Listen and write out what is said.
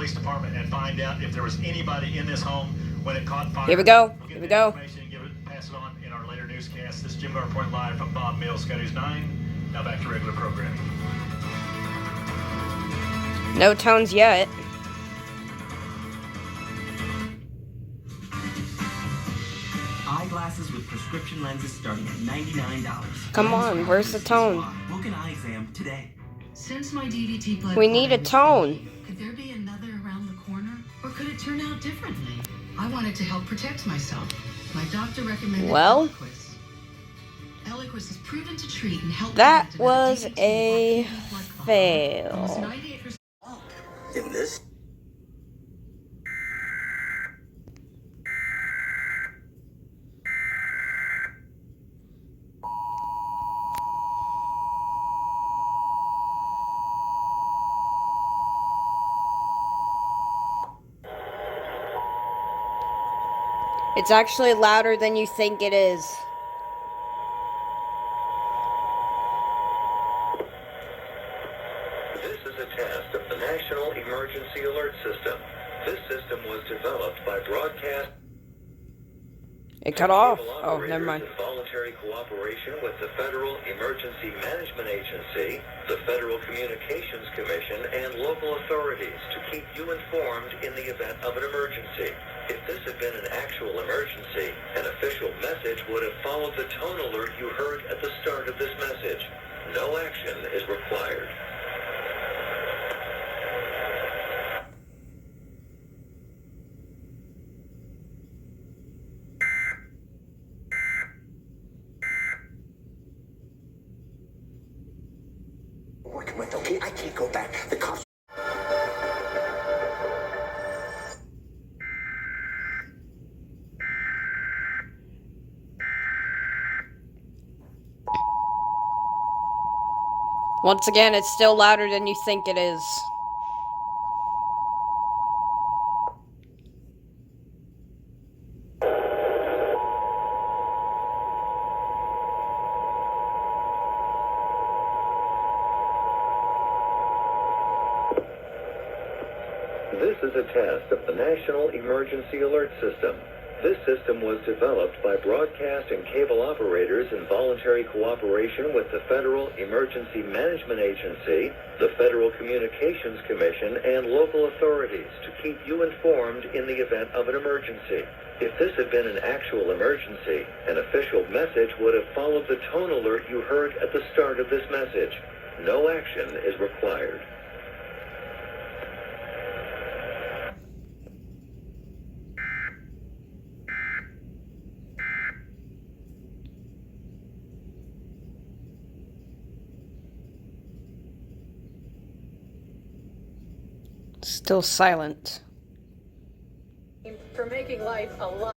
police department and find out if there was anybody in this home when it caught fire. Here we go. We'll Here we go. Pass it on in our later newscast. This is Jim Gar reporting live from Bob Mills, Sky News 9. Now back to regular programming. No tones yet. Eyeglasses with prescription lenses starting at $99. Come on, where's the tone? Book an eye exam today. Since my DVT blood We need a tone. could there be another around the corner? Or could it turn out differently? I wanted to help protect myself. My doctor recommended Eliquis. Eliquis is proven to treat and help. That was a fail. Almost 98%. In this. It's actually louder than you think it is. This is a test of the National Emergency Alert System. This system was developed by broadcast. It cut off. cable Oh, operators never mind. in voluntary cooperation with the Federal Emergency Management Agency, the Federal Communications Commission, and local authorities to keep you informed in the event of an emergency. If this had been an actual emergency, an official message would have followed the tone alert you heard at the start of this message. No action is required. Working with, okay? I can't go back. The cops. Once again, it's still louder than you think it is. This is a test of the National Emergency Alert System. This system was developed by broadcast and cable operators in voluntary cooperation with the Federal Emergency Management Agency, the Federal Communications Commission, and local authorities to keep you informed in the event of an emergency. If this had been an actual emergency, an official message would have followed the tone alert you heard at the start of this message. No action is required. Still silent. For making life a lot